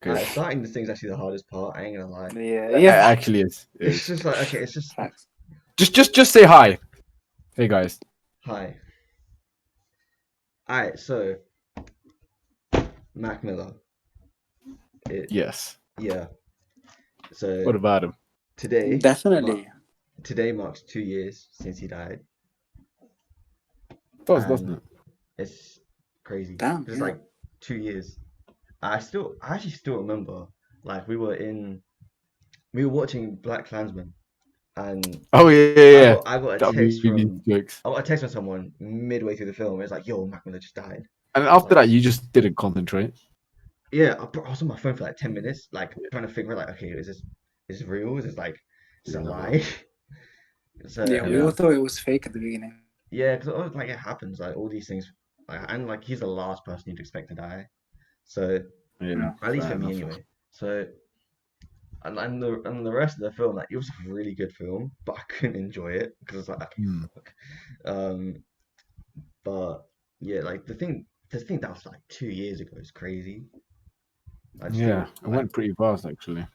Because starting this thing's actually the hardest part. I ain't gonna lie. Yeah, it yeah. actually is. It's just like okay, it's just Facts. Just say hi. Hey guys. hi. Alright, so Mac Miller. Yes. Yeah. So What about him? Definitely. Today marks 2 years since he died. Doesn't it? It's crazy. Damn. It's like 2 years. I actually still remember. Like we were watching Black Klansman, and Oh yeah. I got a That text really jokes. I got a text from someone midway through the film. It was like, "Yo, Mac Miller just died." And after that, you just didn't concentrate. Yeah, I was on my phone for like 10 minutes, like trying to figure out, like, okay, is this real? Is this like, is it a lie? So Yeah, we all thought it was fake at the beginning. yeah, because like it happens, like all these things, and like he's the last person you'd expect to die. So Yeah, at least for me anyway. So and the rest of the film, like it was a really good film, but I couldn't enjoy it because it's like, okay, fuck. But yeah, like the thing that was like 2 years ago is crazy. It went pretty fast actually.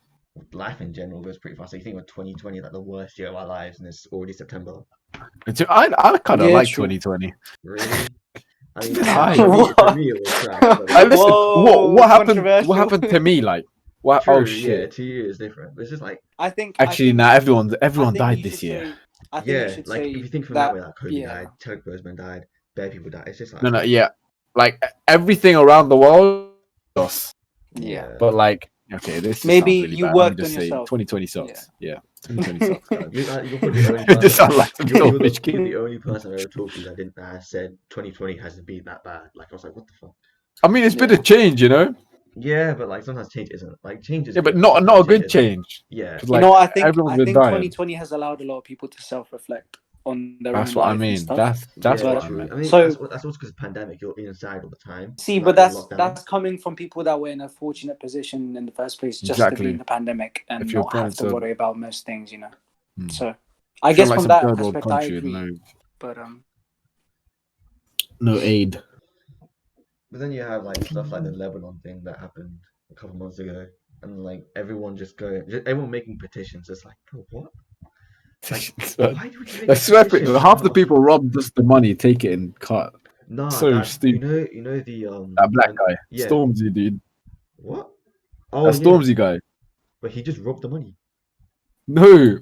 Life in general goes pretty fast. So you think of 2020, like the worst year of our lives, and it's already September. I kind of like 2020. Really? I mean, for me it was trash. Listen, what happened? What happened to me? Like, what? True, oh shit! Yeah, 2 years different. It's just like I think everyone died this year. I think you should like say if you think from that way, like Kobe died, Chadwick Boseman died, bare people died. It's just like No, like everything around the world lost. Yeah, but like okay, this maybe really you bad. worked just on yourself. 2020 sucks. Yeah, 2020 sucks. You're probably the only person. You're the only person I've ever talked to that said 2020 hasn't been that bad. Like I was like, what the fuck? I mean, it's been a change, you know. Yeah, but like sometimes change isn't like change is. Yeah, but not a good change. Yeah, like, I think everyone's been 2020 has allowed a lot of people to self-reflect on their that's own what life I mean. and stuff. That's yeah, what true. I mean. I mean, so that's also because of pandemic. You're inside all the time. See, like, but that's coming from people that were in a fortunate position in the first place, just to be in the pandemic and not have to worry about most things, you know. So I guess from that aspect, I agree. But no aid. But then you have like stuff like the Lebanon thing that happened a couple months ago, and like everyone everyone making petitions. It's like, bro, what? Like, why do we I swear, half the people rob just the money, take it, and cut. Nah, so stupid. You know the that black guy, Stormzy, dude. What? Oh, that Stormzy guy. But he just robbed the money. No,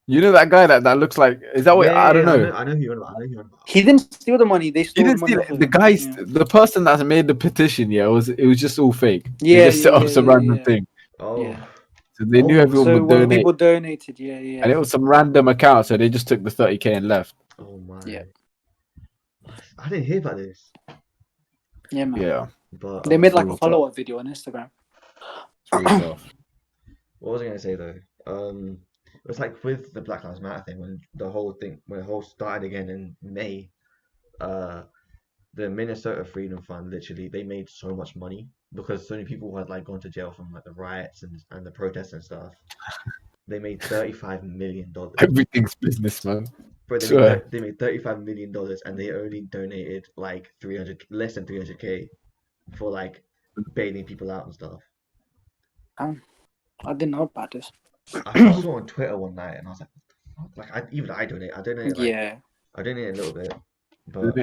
you know that guy that looks like. Is that what? I don't know. I know who you're on about. He didn't steal the money. They stole the money. The guy, the person that made the petition, it was just all fake. Yeah, he just set up some random thing. Oh. Yeah. So they knew everyone would donate. People donated, yeah. And it was some random account, so they just took the 30K and left. Oh my. Yeah. I didn't hear about this. Yeah, man. Yeah. But they made like a follow-up video on Instagram. What was I gonna say though? It was like with the Black Lives Matter thing when the whole started again in May. The Minnesota Freedom Fund they made so much money because so many people had like gone to jail from like the riots and the protests and stuff. They made $35 million. Everything's business, man. But they made $35 million and they only donated like less than 300K for like bailing people out and stuff. I didn't know about this. I saw on Twitter one night and I was like, what? Like I donate. I donated a little bit, but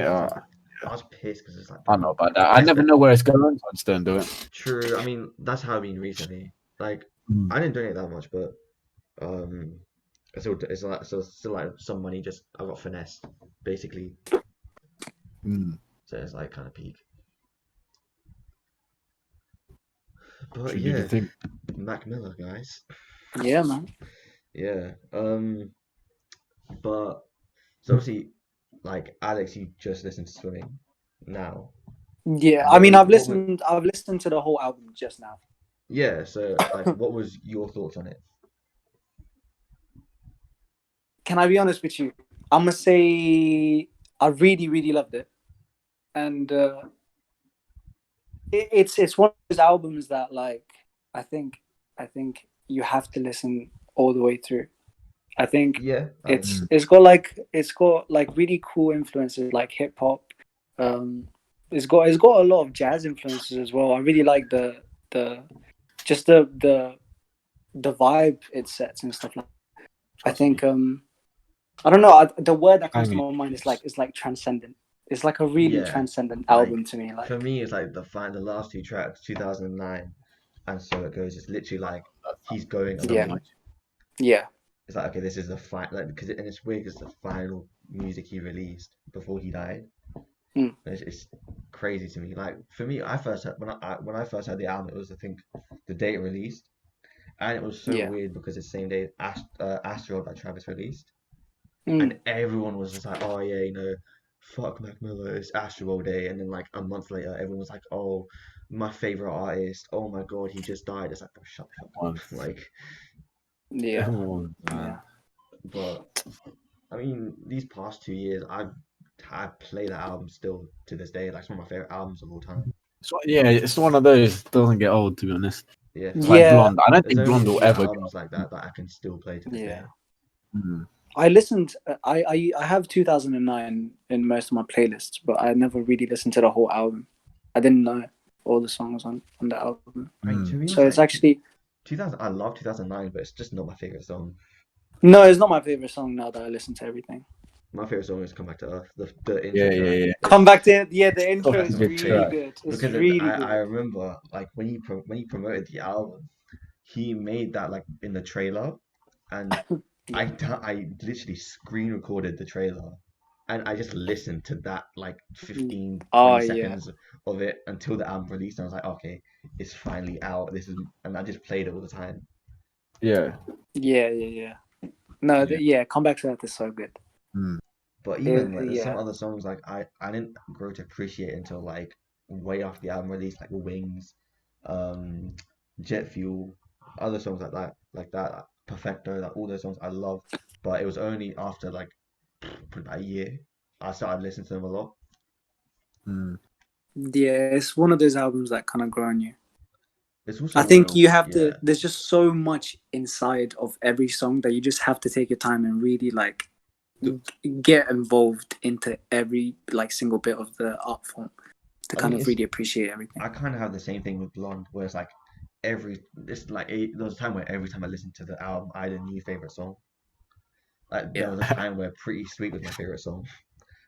I was pissed because it's like I don't know about that. I never know where it's going, so I just don't do it. True. I mean, that's how I've been recently. Like I didn't donate that much, but it's still like some money just I got finessed basically. So it's like kind of peak. But yeah, Mac Miller, guys. Yeah, man. Yeah. But so obviously, like Alex, you just listened to Swimming now. Yeah, I mean, I've listened to the whole album just now. Yeah. So, like, what was your thoughts on it? Can I be honest with you? I'm gonna say I really, really loved it, and it's one of those albums that like I think you have to listen all the way through. I think it's got really cool influences like hip hop. It's got a lot of jazz influences as well. I really like the just the vibe it sets and stuff like that. I think I don't know, the word that comes to my mind is like transcendent. It's like a really transcendent album to me. Like for me, it's like the last two tracks, 2009, and So It Goes. It's literally like he's going away. Yeah. It's like, okay, this is the final, like, because and it's weird because the final music he released before he died. It's crazy to me. Like for me, I first heard, when I first heard the album, it was, I think, the day it released, and it was so weird because it's the same day Astro by Travis released, and everyone was just like, oh yeah, you know, fuck Mac Miller, it's Astro Day, and then like a month later, everyone was like, oh, my favorite artist, oh my god, he just died. It's like, oh, shut up, like. Yeah. But I mean, these past 2 years, I play that album still to this day. Like, it's one of my favorite albums of all time. It's one of those that doesn't get old, to be honest. Yeah, it's like Blonde. I don't think Blonde will ever albums like that I can still play to this day. I listened. I have 2009 in most of my playlists, but I never really listened to the whole album. I didn't know all the songs on the album. So it's actually 2000. I love 2009, but it's just not my favorite song. No, it's not my favorite song now that I listen to everything. My favorite song is "Come Back to Earth." The intro. Come Back to the intro is really good. It's because really good. I remember like when he promoted the album, he made that like in the trailer, and I literally screen recorded the trailer, and I just listened to that like 15, 20 seconds of it until the album released, and I was like, okay, it's finally out. And I just played it all the time. Yeah. No, Come Back to Earth is so good. But even there's some other songs like I didn't grow to appreciate until like way after the album release, like Wings, Jet Fuel, other songs like that, Perfecto, like all those songs I love. But it was only after like about a year I started listening to them a lot. Yeah, it's one of those albums that kind of grow on you. It's also I think you have to. There's just so much inside of every song that you just have to take your time and really like get involved into every like single bit of the art form to kind of really appreciate everything. I kind of have the same thing with Blonde, where it's like there was a time where every time I listened to the album, I had a new favorite song. Like there was a time where Pretty Sweet was my favorite song.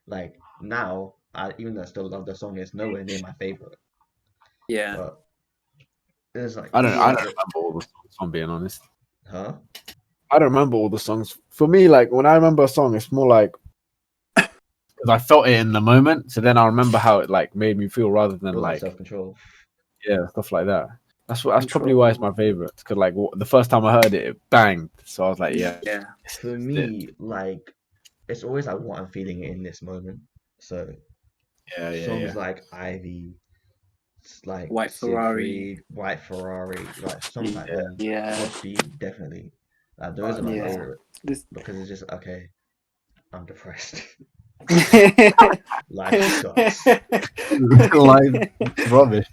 Like now, even though I still love the song, it's nowhere near my favorite. Yeah. But there's like I don't remember all the songs, if I'm being honest. Huh? I don't remember all the songs. For me, like when I remember a song, it's more like because I felt it in the moment. So then I remember how it like made me feel rather than like self-control. Yeah, stuff like that. That's probably why it's my favorite. Because like the first time I heard it, it banged. So I was like, yeah. For me, like it's always like what I'm feeling in this moment. So songs like Ivy, like White Ferrari, like songs like them. Godspeed, definitely. Those are my favorite because it's just okay. I'm depressed. Life sucks. Life rubbish.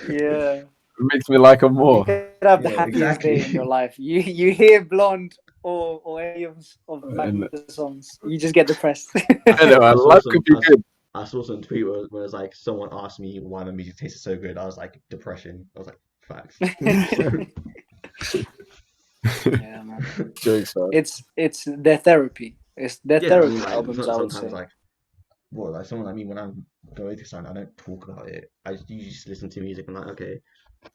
Yeah. It makes me like them more. You could have the happiest day in your life. You hear Blonde or any of Mac Miller's songs, you just get depressed. I know, life could be good. I saw some tweet where it was like someone asked me why my music tasted so good. I was like, depression. I was like, facts. Yeah, man. Jokes, man. It's their therapy. It's their therapy albums. I would sometimes say. like, well, like someone like me when I'm going through something, I don't talk about it. You just listen to music and like, okay,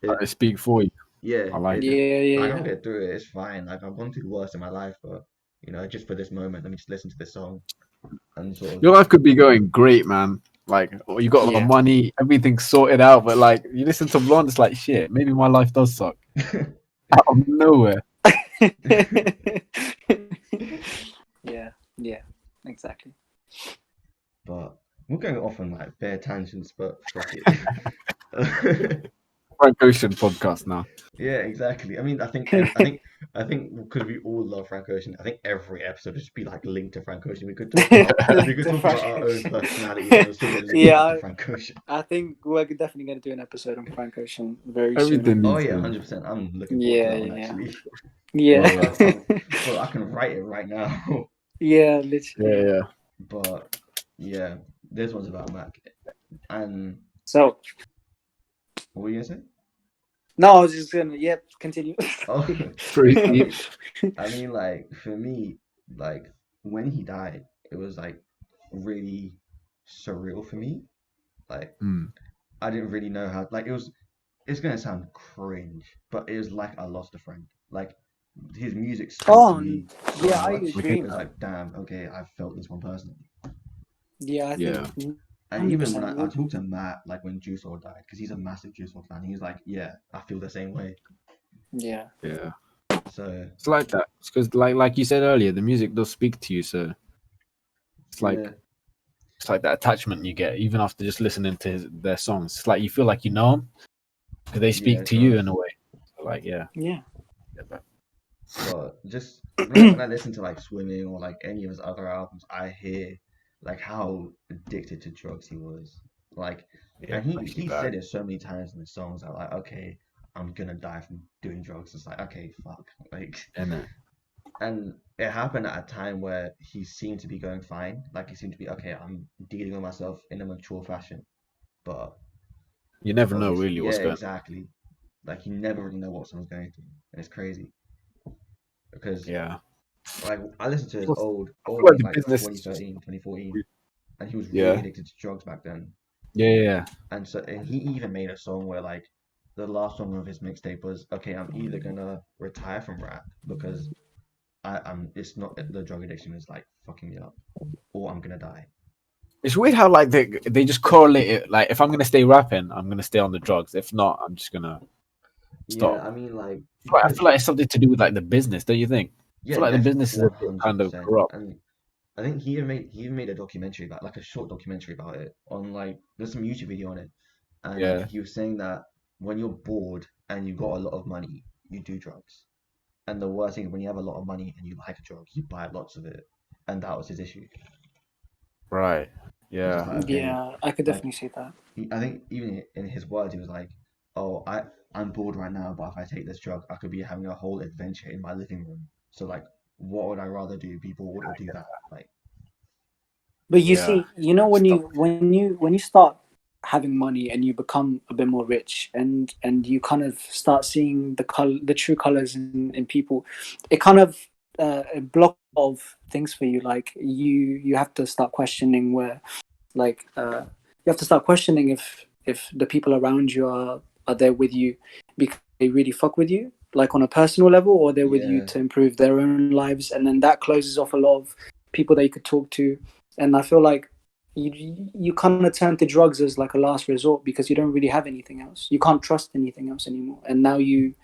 I speak for you. Yeah, I like it. I can get through it. It's fine. Like I've gone through worse in my life, but you know, just for this moment, let me just listen to this song. And sort of... Your life could be going great, man. Like you got all the money, everything's sorted out, but like you listen to Blonde, it's like shit. Maybe my life does suck out of nowhere. Yeah, exactly. But we're going off on like bare tangents, but fuck it. Frank Ocean podcast now. Yeah, exactly. I mean, I think because we all love Frank Ocean, I think every episode would just be like linked to Frank Ocean. We could talk about our own personalities and still get linked to Frank Ocean. I think we're definitely going to do an episode on Frank Ocean very soon. Oh yeah, 100%. I'm looking forward to that one actually. Yeah. Well, I can write it right now. Yeah, literally. Yeah. But yeah, this one's about Mac. And so, what were you gonna say? No, I was just gonna. Yep, continue. Oh, Pretty I deep. mean, like for me, like when he died, it was like really surreal for me. Like Mm. I didn't really know how. Like it was. It's gonna sound cringe, but it was like I lost a friend. Like his music spoke to Oh, me so yeah, I much. Okay. agree, It was man. like, damn, okay, I felt this one personally. Yeah, I think Yeah. And even when 100%. I talked to Matt, like when Juice WRLD died, because he's a massive Juice WRLD fan, he's like, yeah, I feel the same way. Yeah. Yeah. So It's like that. It's because like you said earlier, the music does speak to you, so it's yeah, like that attachment you get even after just listening to their songs. It's like you feel like you know them because they yeah, speak to you in trust. a way. So like yeah. Yeah. But just when I listen to like Swimming or like any of his other albums, I hear like how addicted to drugs he was. Like, Yeah, and it's he actually he bad. said it so many times in the songs. I'm like, okay, I'm gonna die from doing drugs. It's like, okay, fuck. Like, And and it happened at a time where he seemed to be going fine. Like, he seemed to be okay. I'm dealing with myself in a mature fashion. But you never know obviously, really yeah, what's going exactly. Like, you never really know what someone's going through, and it's crazy on. because Yeah. like I listened to his Plus, I old feel like music the like business is just 2013, 2014, and he was really yeah. addicted to drugs back then. Yeah. And he even made a song where like the last song of his mixtape was okay, I'm either gonna retire from rap because I'm it's not the drug addiction is like fucking me up, or I'm gonna die. It's weird how like they just correlate it. Like if I'm gonna stay rapping, I'm gonna stay on the drugs. If not, I'm just gonna Yeah, stop. I mean like I because feel like it's something to do with like the business, don't you think? I yeah, feel like the definitely business is a bit kind of 100%. corrupt. And I think he even made a documentary about like a short documentary about it on like there's some YouTube video on it, and Yeah, he was saying that when you're bored and you've got a lot of money, you do drugs. And the worst thing is when you have a lot of money and you like drugs, you buy lots of it. And that was his issue. right. It's just Yeah, like, okay, Yeah, I could like definitely see that. I think even in his words, he was like, "Oh, I'm bored right now, but if I take this drug, I could be having a whole adventure in my living room. So like, what would I rather do? Be bored or do that? Like, But you yeah. see, you know, Stuff. when you start having money and you become a bit more rich and you kind of start seeing the true colors in people, it kind of a block of things for you. Like you have to start questioning where like you have to start questioning if the people around you are there with you because they really fuck with you, like on a personal level, or they're with you yeah, to improve their own lives, and then that closes off a lot of people that you could talk to. And I feel like you kind of turn to drugs as like a last resort because you don't really have anything else. You can't trust anything else anymore, and now you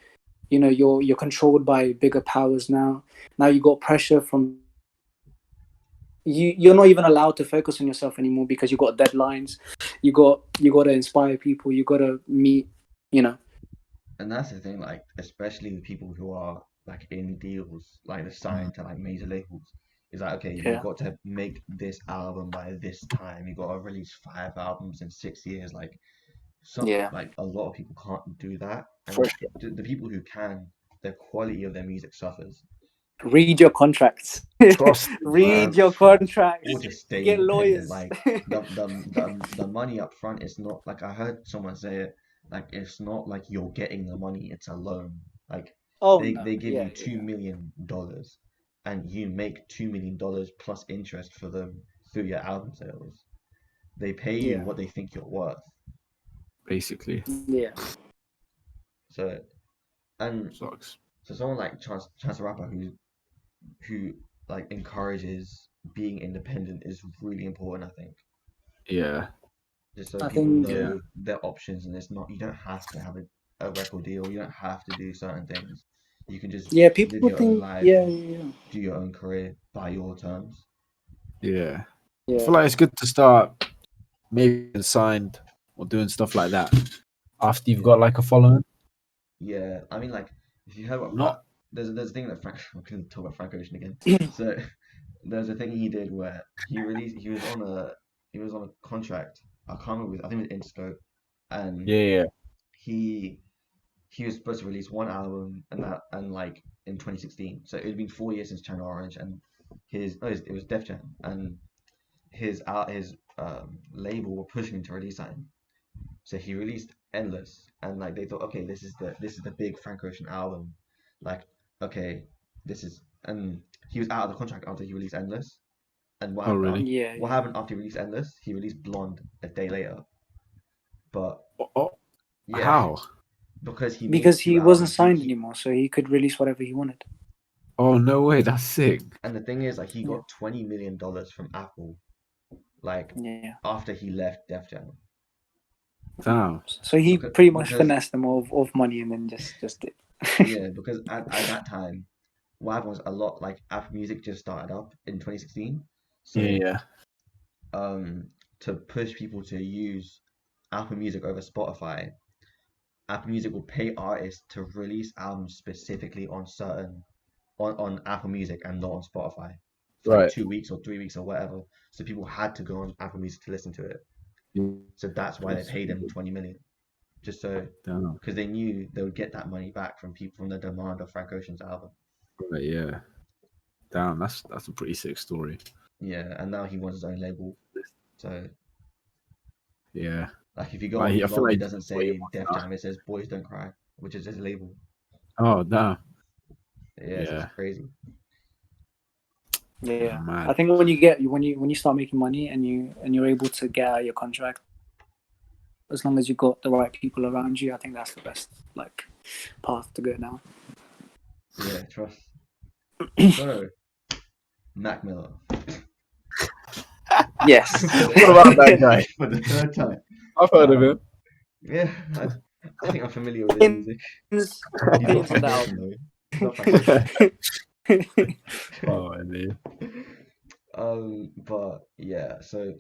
know you're controlled by bigger powers now. Now you got pressure from you're not even allowed to focus on yourself anymore because you got deadlines, you got to inspire people, you got to meet, you know. and that's the thing. Like, especially the people who are like in deals, like the signed to like major labels. Is like, okay, you Yeah, got to make this album by this time. You got to release 5 albums in 6 years. Like, some yeah. like a lot of people can't do that, For and sure. the people who can, the quality of their music suffers. Read your contracts. Trust. Read your Facts. contracts. Or just stay Get independent. lawyers. Like the money up front is not like I heard someone say it. Like it's not like you're getting the money; it's a loan. Like Oh they no, they give yeah, you two yeah, million dollars, and you make $2 million plus interest for them through your album sales. They pay you yeah, what they think you're worth. Basically, yeah. So and sucks. so someone like Chance the Rapper who like encourages being independent is really important, I think. Yeah, Just so I people think yeah. know their options and it's not you don't have to have a record deal, you don't have to do certain things. You can just yeah. live People your own think life yeah, and yeah, do your own career by your terms. Yeah. I yeah, feel like it's good to start maybe getting signed or doing stuff like that after you've Yeah. got like a following. Yeah. I mean like if you heard what Not there's a thing that Frank I'm gonna talk about Frank Ocean again. So there's a thing he did where he was on a contract. I can't remember I think it was Interscope and yeah, he he was supposed to release one album and like in 2016. So it had been 4 years since Channel Orange and it was Def Jam and his label were pushing him to release that. So he released Endless, and like they thought, okay, this is the big Frank Ocean album, like okay, this is, and he was out of the contract after he released Endless, and Oh, really? what happened after he released Endless? He released Blonde a day later, but yeah, how? because he wasn't signed anymore, so he could release whatever he wanted. Oh no way, that's sick. And the thing is, like, he got $20 million from Apple, like after he left Def Jam. Damn. So he pretty much finessed them of money and then just did. Yeah, because at that time, what happened was a lot, like Apple Music just started up in 2016. So to push people to use Apple Music over Spotify, Apple Music will pay artists to release albums specifically on on Apple Music and not on Spotify for like 2 weeks or 3 weeks or whatever. So people had to go on Apple Music to listen to it. So that's why they paid him 20 million. Just so, because they knew they would get that money back from people, from the demand of Frank Ocean's album. Right, yeah. Damn, that's a pretty sick story. Yeah, and now he wants his own label. So yeah, like if you go on his blog, it doesn't say Def Jam, it says Boys Don't Cry, which is his label. Oh damn. Yeah, it's crazy. Yeah, I think when you start making money and you're able to get out of your contract, as long as you've got the right people around you, I think that's the best like path to go now. Yeah, trust. So, Mac Miller. Yes. What about that guy? For the third time. I've heard of him. Yeah, I think I'm familiar with his music. He's not Frank Ocean though. He's not Frank Ocean. Oh, indeed. But yeah, so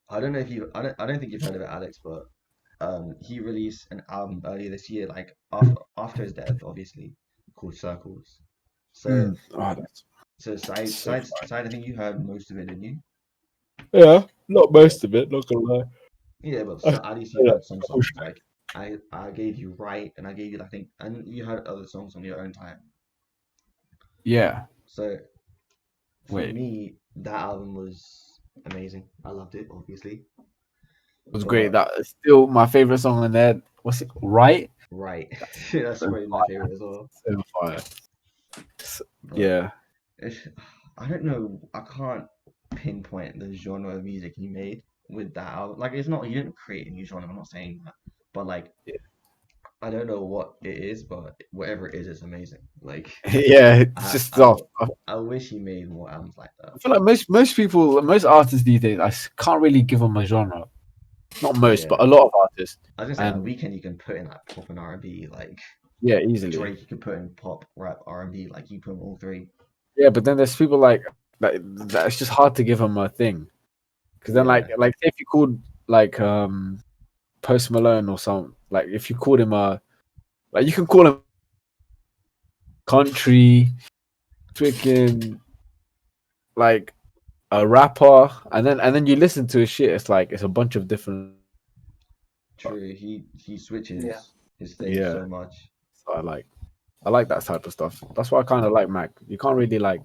I don't know if you, I don't think you've heard of it, Alex, but he released an album earlier this year, like after his death, obviously, called Circles. So, Syed, I think you heard most of it, didn't you? Yeah, not most of it, not gonna lie. Yeah, but so at least you heard some songs. Like I gave you Right, and I gave you, I think, and you heard other songs on your own time. Yeah. So for me, that album was amazing. I loved it, obviously. It was great. That's still my favorite song in there. What's it? Right? Right. That's probably my favorite as well. So fire. Yeah. I don't know. I can't pinpoint the genre of music he made with that album. Like, it's not, he didn't create a new genre. I'm not saying that, but like, I don't know what it is, but whatever it is, it's amazing. Like, yeah, it's just stuff. I wish he made more albums like that. I feel like most artists these days, I can't really give them a genre. Not most, but a lot of artists. I was gonna say, like, Weeknd, you can put in like pop and R&B, like easily. Drake, you can put in pop, rap, R&B, like you put in all three. Yeah, but then there's people like that. It's just hard to give them a thing, because then like if you called like Post Malone or something, like if you called him like you can call him country, freaking like a rapper, and then you listen to his shit. It's like it's a bunch of different. True, he switches his stage so much. So I like that type of stuff. That's why I kind of like Mac. You can't really like.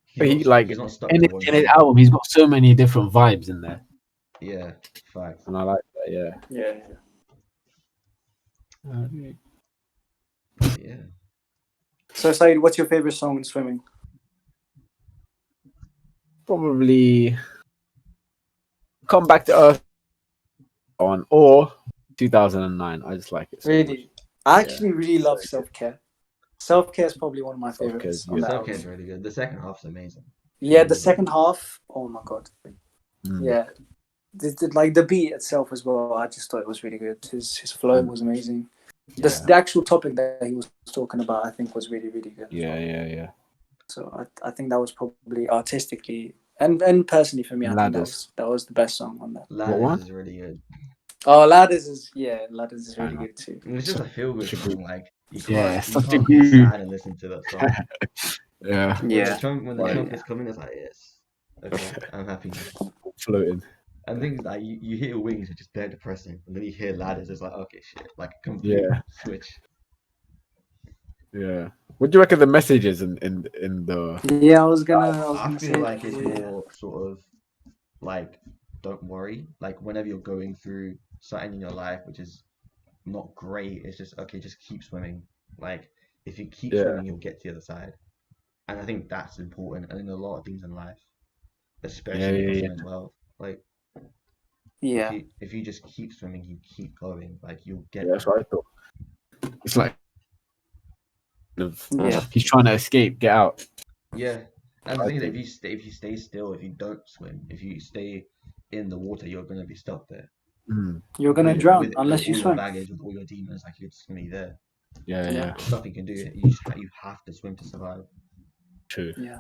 He's not stuck in his album, he's got so many different vibes in there. Yeah, facts. And I like that. Yeah. So, Syed, what's your favorite song in swimming? Probably Come Back to Earth or 2009. I just like it. So really? Much. I actually really love Self Care. Self Care is probably one of my favorites. Self Care is really good. The second half is amazing. Yeah, the second half. Oh my god. Yeah, like the beat itself as well. I just thought it was really good. His flow was amazing. The actual topic that he was talking about, I think, was really, really good. Yeah. So I think that was probably artistically and personally for me, I think that was the best song on that. Ladders is really good. Oh, Ladders is really good too. It's just a feel good song. Like you can't get sad and listen to that song. When the trumpet's coming, it's like okay, I'm happy. Floating. And things like you hear Wings, which is very depressing, and then you hear Ladders, it's like okay, shit, like a complete switch. Yeah. What do you reckon the message is in the? Yeah, I feel like it's more sort of like don't worry. Like whenever you're going through something in your life which is not great, it's just okay, just keep swimming. Like if you keep swimming, you'll get to the other side. And I think that's important, and in a lot of things in life, especially with your mental health. Like if you just keep swimming, you keep going, like you'll get that's what I thought. It's like he's trying to escape, get out. Yeah. And the thing is, if you stay still, if you don't swim, if you stay in the water, you're gonna be stuck there. You're gonna drown unless you swim. With all your baggage, with all your demons, like you're just gonna be there. Yeah. Nothing you can do. You have to swim to survive. True. Yeah.